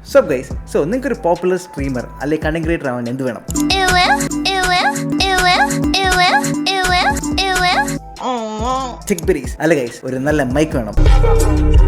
So guys, നിങ്ങൾക്ക് ഒരു popular streamer അല്ലെങ്കിൽ കണ്ടന്റ് ക്രിയേറ്റർ ആവാൻ എന്ത് വേണം? ചിക്ബെറീസ് അല്ല ഗൈസ്, ഒരു നല്ല മൈക്ക് വേണം.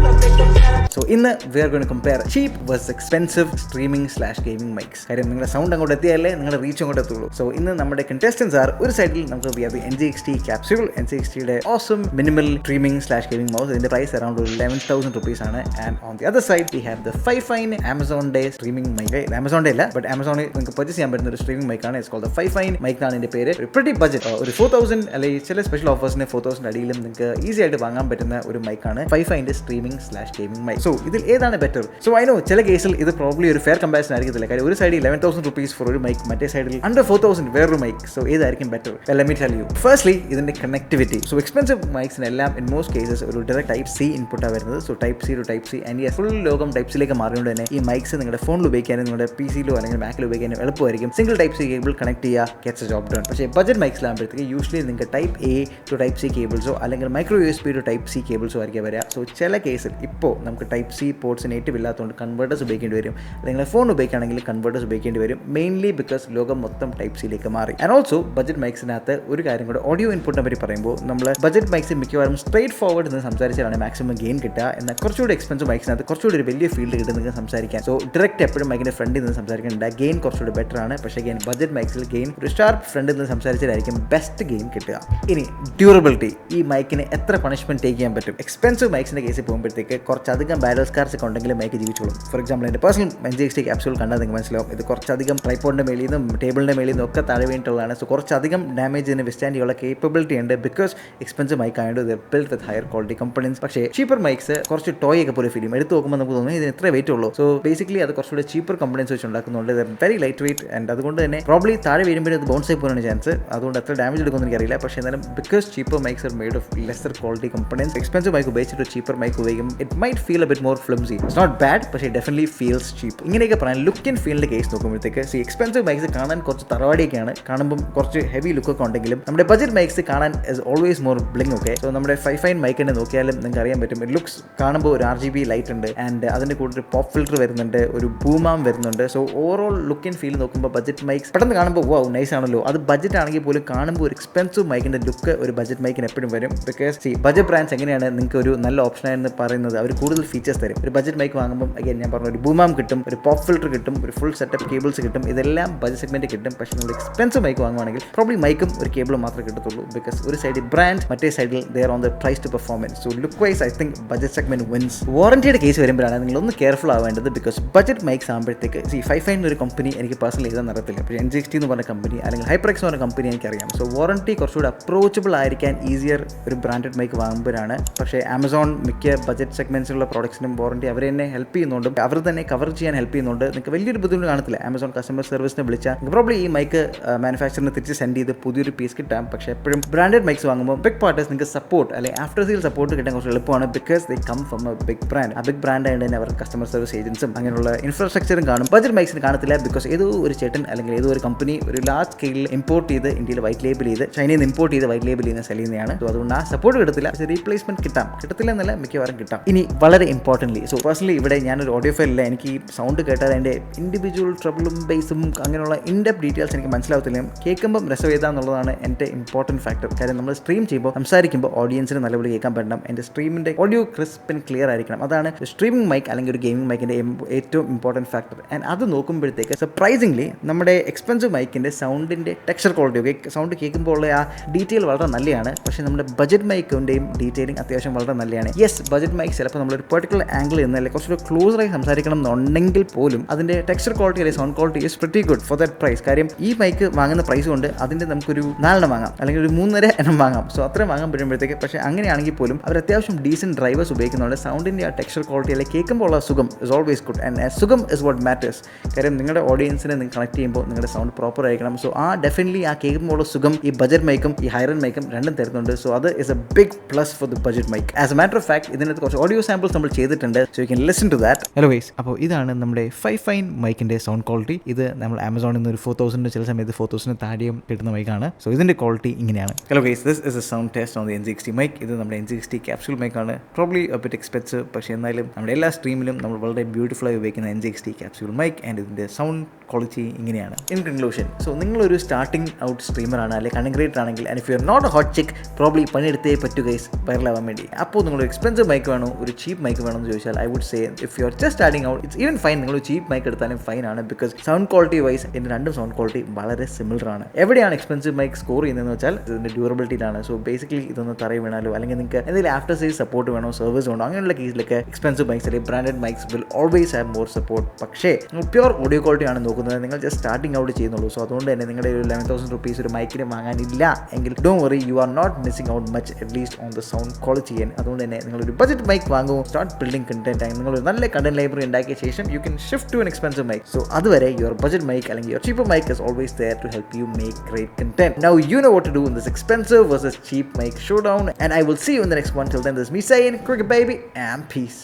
സോ ഇന്ന് we are going to compare cheap versus expensive streaming/gaming mics. കാര്യം നിങ്ങളുടെ സൗണ്ട് അങ്ങോട്ട് എത്തിയാലേ നിങ്ങളുടെ റീച്ച് അങ്ങോട്ട് എത്തുള്ളൂ. സോ ഇന്ന് നമ്മുടെ contestants are ഒരു സൈഡിൽ നമുക്ക് we have the NZXT Capsule, NZXTയുടെ awesome minimal streaming/gaming mouse. ഇതിന്റെ പ്രൈസ് around 11,000 rupees ആണ്. And on the other side we have the Fifine Amazon-ന്റെ streaming mic. Amazon-ന്റെ അല്ല, but Amazon-ൽ നിങ്ങൾക്ക് പർച്ചേസ് ചെയ്യാൻ പറ്റുന്ന ഒരു സ്ട്രീമിംഗ് മൈക്ക് ആണ്. It's called the Fifine mic എന്നാണ് ഇതിന്റെ പേര്. ഒരു pretty budget, ഒരു 4,000 അല്ലെങ്കിൽ ചില സ്പെഷ്യൽ ഓഫേഴ്സിന് 4,000 അടിയിലും നിങ്ങൾക്ക് ഈസി ആയിട്ട് വാങ്ങാൻ പറ്റുന്ന ഒരു മൈക്കാണ് Fifine streaming/gaming mic. സോ ഇതിൽ ഏതാണ് ബെറ്റർ? സോ ഐ നോ ചില കേസിൽ ഇത് പ്രോബ്ലി ഒരു ഫെയർ കമ്പാരിസൺ ആയിരിക്കത്തില്ല. കാര്യം ഒരു സൈഡിൽ 11,000 rupees ഫോർ ഒരു മൈക്ക്, മറ്റേ സൈഡിൽ അണ്ടർ 4,000 വേറൊരു മൈക്ക്. സോ ഏതായിരിക്കും better? Let me tell you. Firstly, ഇതിന്റെ കണക്ടിവിറ്റി. സോ എക്സ്പെൻസീവ് മൈക്സിനെല്ലാം ഇൻ മോസ്റ്റ് കേസസ് ഒരു ഡയറക്റ്റ് ടൈപ്പ് സി ഇൻപുട്ടാണ് വരുന്നത്. So type C to type C and full ലോകം ടൈപ്പ് സിയിലേക്ക് മാറിയോണ്ട് തന്നെ ഈ മൈക്സ് നിങ്ങളുടെ ഫോണിൽ ഉപയോഗിക്കാനും നിങ്ങളുടെ പി സിയിലോ അല്ലെങ്കിൽ മാക്കിലോ ഉപയോഗിക്കാനും എളുപ്പമായിരിക്കും. Single type C cable connect ചെയ്യുക, ഗെറ്റ്സ് എ ജോബ് ഡൺ. പക്ഷേ ബഡ്ജറ്റ് മൈക്സിലാകുമ്പോഴത്തേക്ക് യൂഷ്വലി നിങ്ങൾക്ക് type A to type C കേബിൾസോ അല്ലെങ്കിൽ micro USB to type C കേബിൾസോ ആയിരിക്കും വരിക. സോ ചില കേസിൽ ഇപ്പോൾ നമുക്ക് ടൈപ്പ് സി പോർട്സ് നേറ്റീവ് ഇല്ലാത്തതുകൊണ്ട് കൺവേർട്ടേഴ്സ് ഉപയോഗിക്കേണ്ടി വരും. അല്ലെങ്കിൽ ഫോൺ ഉപയോഗിക്കുകയാണെങ്കിൽ കൺവേർട്ടേഴ്സ് ഉപയോഗിക്കേണ്ടി വരും. മെയിൻലി ബിക്കോസ് ലോകം മൊത്തം ടൈപ്പ് സിയിലേക്ക് മാറി. ആൻഡ് ഓൾസോ ബഡ്ജറ്റ് മൈക്സിനകത്ത് ഒരു കാര്യം കൂടെ, ഓഡിയോ ഇൻപുട്ടിനെ പറ്റി പറയുമ്പോൾ നമ്മൾ ബഡ്ജറ്റ് മൈക്സ് മിക്കവാറും സ്ട്രേറ്റ് ഫോർവേഡ് നിന്ന് സംസാരിച്ചാലാണ് മാക്സിമം ഗെയിൻ കിട്ടുക. എന്നാൽ കുറച്ചുകൂടി എക്സ്പെൻസീവ് മൈക്സിനകത്ത് കുറച്ചുകൂടി ഒരു വലിയ ഫീൽഡ് കിട്ടും നിങ്ങൾക്ക് സംസാരിക്കാൻ. സോ ഡയറക്റ്റ് എപ്പോഴും മൈക്കിൻ്റെ ഫ്രണ്ടിൽ നിന്ന് സംസാരിക്കേണ്ട ഗെയിൻ കുറച്ചുകൂടി ബെറ്റർ ആണ്. പക്ഷേ ഗെയിൻ ബഡ്ജറ്റ് മൈക്സിൽ ഗെയിൻ ഒരു ഷാർപ്പ് ഫ്രണ്ടിൽ നിന്ന് സംസാരിച്ചാലായിരിക്കും ബെസ്റ്റ് ഗെയിൻ കിട്ടുക. ഇനി ഡ്യൂറബിലിറ്റി, ഈ മൈക്കിന് എത്ര പണിഷ്മെന്റ് ടേക്ക് ചെയ്യാൻ പറ്റും? എക്സ്പെൻസീവ് മൈക്സിന്റെ കേസിൽ പോകുമ്പോഴത്തേക്ക് കുറച്ചധികം ബാരൽ സ്കാർസ് ഒക്കെ ഉണ്ടെങ്കിൽ മൈക്ക് ജീവിച്ചോളും. ഫോർ എക്സാമ്പിൾ എൻ്റെ പേഴ്സണൽ NZXT ക്യാപ്സ്യൂൾ കണ്ടാൽ നിങ്ങൾക്ക് മനസ്സിലാവും ഇത് കുറച്ചധികം ട്രൈപോഡിന്റെ മേലിൽ നിന്നും ടേബിളിന്റെ മേലിൽ നിന്നും ഒക്കെ താഴെ വീണിട്ടുള്ളതാണ്. സോ കുറച്ചധികം ഡാമേജ് ഇതിന് വിസ്റ്റാൻഡ് ചെയ്യാനുള്ള കേപ്പബിലിറ്റി ഉണ്ട് ബിക്കോസ് എക്സ്പെൻസീവ് മൈക്ക് ആയതുകൊണ്ട് ഇത് ബിൽഡ് വിത്ത് ഹയർ ക്വാളിറ്റി കമ്പണൻസ്. പക്ഷേ ചീപ്പർ മൈക്സ് കുറച്ച് ടോയ് ഒക്കെ പോലെ ഫീൽ ചെയ്യും. എടുത്ത് നോക്കുമ്പോൾ നമുക്ക് തോന്നുന്നു ഇതിന് ഇത്ര വെയിറ്റ് ഉള്ളൂ. സോ ബേസിക്കലി അത് കുറച്ചുകൂടി ചീപ്പർ കമ്പണൻസ് വെച്ച് ഉണ്ടാക്കുന്നുണ്ട്. ഇത് വെരി ലൈറ്റ് വെയിറ്റ് ആൻഡ് അതുകൊണ്ട് തന്നെ പ്രോബ്ലി താഴെ വീഴുമ്പോൾ ഇത് ബൗൺസ് ആയി പോകാനാണ് ചാൻസ്. അതുകൊണ്ട് എത്ര ഡാമേജ് എടുക്കുമെന്ന് എനിക്കറിയില്ല. പക്ഷേ എന്നാലും because cheaper mics are made of lesser quality components, expensive mic ഉപയോഗിച്ചിട്ട് ചീപ്പർ മൈക്ക് ഉപയോഗിക്കും. It might feel a bit more flimsy. It's not bad, പക്ഷേ ഡെഫിനറ്റ്ലി ഫീൽസ് ചീപ്പ്. ഇങ്ങനെയൊക്കെ പറയാൻ ലുക്ക് ആൻഡ് ഫീലിന്റെ കേസ് നോക്കുമ്പോഴത്തേക്ക് എക്സ്പെൻസീവ് മൈക്സ് കാണാൻ കുറച്ച് തറവാടിയൊക്കെയാണ്, കാണുമ്പോൾ കുറച്ച് ഹെവി ലുക്കൊക്കെ ഉണ്ടെങ്കിലും നമ്മുടെ ബഡ്ജറ്റ് മൈക്സ് കാണാൻ is always more bling. Okay, so നമ്മുടെ Fifine മൈക്കിനെ നോക്കിയാലും നിങ്ങൾക്ക് അറിയാൻ പറ്റും ഇറ്റ് ലുക്സ് കാണുമ്പോൾ ഒരു RGB ലൈറ്റ് ഉണ്ട് ആൻഡ് അതിൻ്റെ കൂടെ ഒരു പോപ്പ് ഫിൽറ്റർ വരുന്നുണ്ട്, ഒരു ബൂമാം വരുന്നുണ്ട്. So overall look and feel നോക്കുമ്പോൾ ബഡ്ജറ്റ് മൈക്സ് പെട്ടെന്ന് കാണുമ്പോൾ വൗ നൈസ് ആണല്ലോ. അത് ബഡ്ജറ്റ് ആണെങ്കിൽ പോലും കാണുമ്പോൾ ഒരു എക്സ്പെൻസീവ് മൈക്കിന്റെ ലുക്ക് ഒരു ബഡ്ജറ്റ് മൈക്കിന് എപ്പോഴും വരും. ബിക്കോസ് ബഡ്ജറ്റ് ബ്രാൻഡ്സ് എങ്ങനെയാണ് നിങ്ങൾക്ക് ഒരു നല്ല ഓപ്ഷനായെന്ന് പറയുന്നത്, അവർ കൂടുതൽ ഫീച്ചേഴ്സ് തരും. ഒരു ബഡ്ജറ്റ് മൈക്ക് വാങ്ങുമ്പോൾ അഗൈൻ ഞാൻ പറഞ്ഞു ഒരു ബൂമാം കിട്ടും, ഒരു പോപ്പ് ഫിൽറ്റർ കിട്ടും, ഒരു ഫുൾ സെറ്റപ്പ് കേബിൾസ് കിട്ടും. ഇതെല്ലാം ബഡ്ജറ്റ് സെഗ്മെന്റ് കിട്ടും. പക്ഷേ നിങ്ങൾ എക്സ്പെൻസീവ് മൈക്ക് വാങ്ങുവാണെങ്കിൽ പ്രോബ്ലി മൈക്കും ഒരു കേബിളും മാത്രമേ കിട്ടത്തുള്ളൂ. ബിക്കോസ് ഒരു സൈഡിൽ ബ്രാൻഡ്, മറ്റേ സൈഡിൽ they are on the price to performance. So look wise I think budget segment wins. വാറന്റിയുടെ കേസ് വരുമ്പോഴാണ് നിങ്ങൾ ഒന്ന് കെയർഫുൾ ആവേണ്ടത്. ബിക്കോസ് ബഡ്ജറ്റ് മൈക്സ് ആകുമ്പോഴത്തേക്ക് Fifine ഒരു കമ്പനി എനിക്ക് പേഴ്സണലി എഴുതാൻ നടത്തില്ല. പക്ഷേ NZXT എന്ന് പറഞ്ഞ കമ്പനി അല്ലെങ്കിൽ HyperX എന്ന് പറഞ്ഞ കമ്പനി എനിക്കറിയാം. സോ വാറന്റി കുറച്ചുകൂടി അപ്രോച്ചബിൾ ആയിരിക്കാൻ ഈസിയർ ഒരു ബ്രാൻഡഡ് മൈക്ക് വാങ്ങുമ്പോഴാണ്. പക്ഷേ ആമസോൺ മിക്ക ബഡ്ജറ്റ് സെഗ്മെന്റ്സിലുള്ള പ്രോഡക്ട്സിനും വാറന്റി അവർ തന്നെ ഹെൽപ്പ് ചെയ്യുന്നുണ്ട്, അവർ തന്നെ കവർ ചെയ്യാൻ ഹെൽപ്പ് ചെയ്യുന്നുണ്ട്. നിങ്ങൾക്ക് വലിയൊരു ബുദ്ധിമുട്ട് കാണത്തില്ല. ആമസോൺ കസ്റ്റമർ സർവീസിനെ വിളിച്ചാൽ പ്രോബ്ലി ഈ മൈക്ക് മാനുഫാക്ചറിന് തിരിച്ച് സെൻഡ് ചെയ്ത് പുതിയൊരു പീസ് കിട്ടാം. പക്ഷേ എപ്പോഴും ബ്രാൻഡഡ് മൈക്സ് വാങ്ങുമ്പോൾ ബിഗ് പാർട്ടേഴ്സ് നിങ്ങൾക്ക് സപ്പോർട്ട് അല്ലെങ്കിൽ ആഫ്റ്റർ സെയിൽ സപ്പോർട്ട് കിട്ടാൻ കുറച്ച് എളുപ്പമാണ്. Because they come from a big brand. ആ ബിഗ് ബ്രാൻഡ് ആയതുകൊണ്ട് തന്നെ അവർ കസ്റ്റമർ സർവീസ് ഏജൻസും അങ്ങനെയുള്ള ഇൻഫ്രാസ്ട്രക്ചറും കാണും. ബഡ്ജറ്റ് മൈക്സിന് കാണത്തില്ല. ബിക്കോസ് ഏതോ ഒരു ചേട്ടൻ അല്ലെങ്കിൽ ഏതോ ഒരു കമ്പനി ഒരു ലാർജ് സ്കെയിലിൽ ഇമ്പോർട്ട് ചെയ്ത് ഇന്ത്യയിൽ വൈറ്റ് ലേബിൾ ചെയ്ത് ചൈനയിൽ നിന്ന് ഇമ്പോർട്ട് ചെയ്ത് വൈറ്റ് ലേബിൾ ചെയ്യുന്ന സെൽ ചെയ്യുന്നതാണ്. സോ അതുകൊണ്ട് ആ സപ്പോർട്ട് കിട്ടത്തില്ല. പക്ഷേ റീപ്ലേസ്മെന്റ് കിട്ടത്തില്ല എന്നല്ല, മിക്കവാറും കിട്ടാം. ഇനി വളരെ ഇമ്പോർട്ടൻ്റ്ലി, സോ പേഴ്സണലി ഇവിടെ ഞാനൊരു ഓഡിയോ ഫയലില്ല. എനിക്ക് ഈ സൗണ്ട് കേട്ടാൽ അതിൻ്റെ ഇൻഡിവിജ്വൽ ട്രബിളും ബേസും അങ്ങനെയുള്ള ഇൻഡെപ്ത് ഡീറ്റെയിൽസ് എനിക്ക് മനസ്സിലാവത്തില്ല. കേൾക്കുമ്പോൾ രസവേദ എന്നുള്ളതാണ് എൻ്റെ ഇമ്പോർട്ടൻറ്റ് ഫാക്ടർ. കാര്യം നമ്മൾ സ്ട്രീം ചെയ്യുമ്പോൾ സംസാരിക്കുമ്പോൾ ഓഡിയൻസിന് നല്ലപോലെ കേൾക്കാൻ പറ്റണം. എൻ്റെ സ്ട്രീമിൻ്റെ ഓഡിയോ ക്രിസ്പ് ആൻഡ് ക്ലിയർ ആയിരിക്കണം. അതാണ് സ്ട്രീമിംഗ് മൈക്ക് അല്ലെങ്കിൽ ഒരു ഗെയിമിംഗ് മൈക്കിൻ്റെ ഏറ്റവും ഇമ്പോർട്ടൻറ്റ് ഫാക്ടർ. ആൻഡ് അത് നോക്കുമ്പോഴത്തേക്ക് സർപ്രൈസിംഗ്ലി നമ്മുടെ എക്സ്പെൻസീവ് മൈക്കിൻ്റെ സൗണ്ടിൻ്റെ ടെക്സ്ചർ ക്വാളിറ്റി ഒക്കെ സൗണ്ട് കേൾക്കുമ്പോൾ ഉള്ള ആ ഡീറ്റെയിൽ വളരെ നല്ലതാണ്. പക്ഷേ നമ്മുടെ ബഡ്ജറ്റ് മൈക്കിൻ്റെയും ഡീറ്റെയിലിംഗ് അത്യാവശ്യം വളരെ നല്ലതാണ്. യെസ്, ബഡ്ജറ്റ് മൈക്ക് ചിലപ്പോൾ നമ്മളൊരു പെർട്ടിക്കുലർ ആംഗിളിൽ നിന്ന് അല്ലെങ്കിൽ കുറച്ചൊരു ക്ലോസറായി സംസാരിക്കണം എന്നുണ്ടെങ്കിൽ പോലും അതിൻ്റെ ടെക്സ്ചർ ക്വാളിറ്റി അല്ലെങ്കിൽ sound quality is pretty good for that price. കാര്യം ഈ മൈക്ക് വാങ്ങുന്ന പ്രൈസ് കൊണ്ട് അതിൻ്റെ നമുക്കൊരു 4 എണ്ണം വാങ്ങാം അല്ലെങ്കിൽ ഒരു 3.5 എണ്ണം വാങ്ങാം. സോ അത്രയും വാങ്ങാൻ പറ്റുമ്പോഴത്തേക്ക് പക്ഷേ അങ്ങനെയാണെങ്കിൽ പോലും അവർ അത്യാവശ്യം ഡീസൻറ്റ് ഡ്രൈവേഴ്സ് ഉപയോഗിക്കുന്നുണ്ട്. സൗണ്ടിൻ്റെ ആ ടെക്സ്ചർ ക്വാളിറ്റി അല്ലെങ്കിൽ കേൾക്കുമ്പോൾ ഉള്ള സുഖം ഇസ് ഓൾവേസ് ഗുഡ്. ആൻഡ് സുഖം ഇസ് വാട്ട് മാറ്റേഴ്സ്. കാര്യം നിങ്ങളുടെ ഓഡിയൻസിനെ നിങ്ങൾ കണക്ട് ചെയ്യുമ്പോൾ നിങ്ങളുടെ സൗണ്ട് പ്രോപ്പർ ആയിരിക്കണം. സോ ആ ഡെഫിനറ്റ്ലി ആ കേൾക്കുമ്പോൾ ഉള്ള സുഖം ഈ ബഡ്ജറ്റ് മൈക്കും ഈ ഹൈറൻ മൈക്കും രണ്ടും കണ്ടന്റ് തരുന്നുണ്ട്. സോ അത് is a big plus for the budget mic. As a matter of fact ഇതിനകത്ത് കുറച്ച് ഓഡിയോ സാമ്പിൾസ് നമ്മൾ ചെയ്തിട്ടുണ്ട്. So you can listen to that. Hello guys, അപ്പോൾ ഇതാണ് നമ്മുടെ ഫൈഫൈൻ മൈക്കിൻ്റെ സൗണ്ട് ക്വാളിറ്റി. ഇത് നമ്മൾ ആമസോണിൽ നിന്ന് ഒരു 4000 ചില സമയത്ത് 4000 താഴെയും കിട്ടുന്ന മൈക്കാണ്. സോ ഇതിൻ്റെ ക്വാളിറ്റി ഇങ്ങനെയാണ്. Hello guys, this is a sound test on the NZXT mic. ഇത് നമ്മുടെ NZXT Capsule മൈക്കാണ്. പ്രോബ്ലി എ ബിറ്റ് എക്സ്പെൻസീവ്, പക്ഷേ എന്നാലും നമ്മുടെ എല്ലാ സ്ട്രീമിലും നമ്മൾ വളരെ ബ്യൂട്ടിഫുള്ളായി ഉപയോഗിക്കുന്ന NZXT Capsule മൈക്ക്. ആൻഡ് ഇതിൻ്റെ സൗണ്ട് ക്വാളിറ്റി ഇങ്ങനെയാണ്. ഇൻ കൺക്ലൂഷൻ, സോ നിങ്ങളൊരു സ്റ്റാർട്ടിംഗ് ഔട്ട് സ്ട്രീമറാണ് അല്ലെങ്കിൽ കണ്ടന്റ് ക്രിയേറ്റർ ആണെങ്കിൽ, and if you are not a hot chick, probably പണിയെടുത്തേ പറ്റൂ ഗൈസ് വൈറലാവാൻ വേണ്ടി. അപ്പോൾ നിങ്ങളൊരു എക്സ്പെൻസീവ് മൈക്ക് വേണോ ഒരു ചീപ്പ് മൈക്ക് വേണോ എന്ന് ചോദിച്ചാൽ I would say if you are just starting out it's even fine. നിങ്ങൾ ചീപ്പ് മൈക്ക് എടുത്താലും ഫൈൻ ആണ്. ബിക്കോസ് സൗണ്ട് ക്വാളിറ്റി വൈസ് ഇതിൻ്റെ രണ്ടും സൗണ്ട് ക്വാളിറ്റി വളരെ സിമിലർ ആണ്. എവിടെയാണ് എക്സ്പെൻസീവ് മൈക്ക് സ്കോർ ചെയ്യുന്നതെന്ന് വെച്ചാൽ ഇതിൻ്റെ ഡ്യൂറബിലിറ്റിയിലാണ്. സോ ബേസിക്കലി ഇതൊന്ന് തറയി വീണാലോ അല്ലെങ്കിൽ നിങ്ങൾക്ക് എന്തെങ്കിലും ആഫ്റ്റർ സെയിൽ സപ്പോർട്ട് വേണോ, സർവീസ് വേണോ, അങ്ങനെയുള്ള കേസിലൊക്കെ എക്സ്പെൻസീവ് മൈക്സ് അല്ലെങ്കിൽ branded mics will always have more support. പക്ഷേ നിങ്ങൾ പ്യുവർ ഓഡിയോ ക്വാളിറ്റി ആണ് നോക്കുന്നത്, നിങ്ങൾ ജസ്റ്റ് സ്റ്റാർട്ടിംഗ് ഔട്ട് ചെയ്യുന്നുള്ളൂ. സോ അതുകൊണ്ട് തന്നെ നിങ്ങളുടെ ഒരു 11,000 rupees ഒരു മൈക്കിന് വാങ്ങാനില്ല എങ്കിൽ don't worry, you are not missing out much, at least on the sound quality. അതുകൊണ്ട് തന്നെ നിങ്ങളൊരു ബഡ്ജറ്റ് മൈക്ക് വാങ്ങും, സ്റ്റാർട്ട് ബിൽഡിംഗ് കണ്ടന്റ് ആയി നിങ്ങളൊരു നല്ല കണ്ടന്റ് ലൈബ്രറി ഉണ്ടാക്കിയ ശേഷം you can shift to an expensive mic. So അതുവരെ യുവർ ബഡ്ജറ്റ് മൈക്ക് അല്ലെങ്കിൽ your cheaper mic is always there to help you make great content. Now you know what to do in this expensive versus cheap mic showdown, and I will see you in the next one. Till then, this is me saying cricket baby and peace.